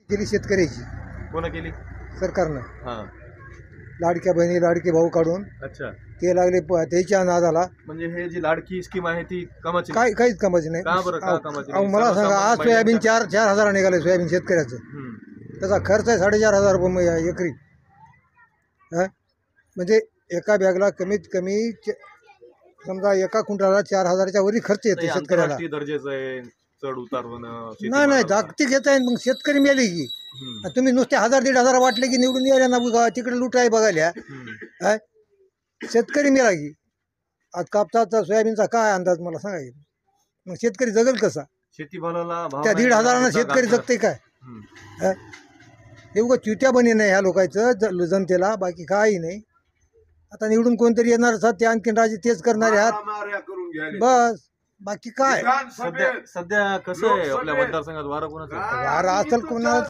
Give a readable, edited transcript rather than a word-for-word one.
केली शेतकऱ्याची कोणा केली? सरकारनं. हा. लाडक्या बहिणी लाडके भाऊ काढून अच्छा. ते लागले त्याच्या नादाला. म्हणजे हे जी लाडकी स्कीम आहे ती कामाची नाही? काहीच कामाची नाही. का बरं, का कामाची अहो नाही? मला सांगा, आज सर्वसामान्य सोयाबीन महिलांच्या- 4,000 निघाले सोयाबीन शेतकऱ्याचं. त्याचा खर्च आहे 4,500 रुपये एकरी. म्हणजे एका बॅगला कमीत कमी समजा एका क्विंटलला 4,000च्या वरी खर्च येतो नाही, शेतकऱ्याला. आंतरराष्ट्रीय दर्जाचं आहे, चढ उतार होणं नाही शेतीमालाला. जागतिक येत आहे. मग शेतकरी मेले की हम्म. तुम्ही नुसते 1,000-1,500 वाटले की निवडून यायला ना बघा, तिकडे लुटाय बघायला. हम्म. शेतकरी मेला की आज कापसाचा सोयाबीनचा काय अंदाज मला सांगा की. मग शेतकरी जगल कसा? शेतीमालाला भाव त्या नाही, 1,500 मुद्दा शेतकरी घातला. जगते काय? हम्म. हे उगा च्युत्या बने नाही ह्या लोकांचं जनतेला, बाकी काही नाही. आता निवडून कोणतरी येणार असतात ते आणखीन राजे तेच करणारे आहात बस, बाकी काय. सध्या कसं आहे आपल्या मतदारसंघात वारं कोणाचं आहे? वारा असेल कोणाला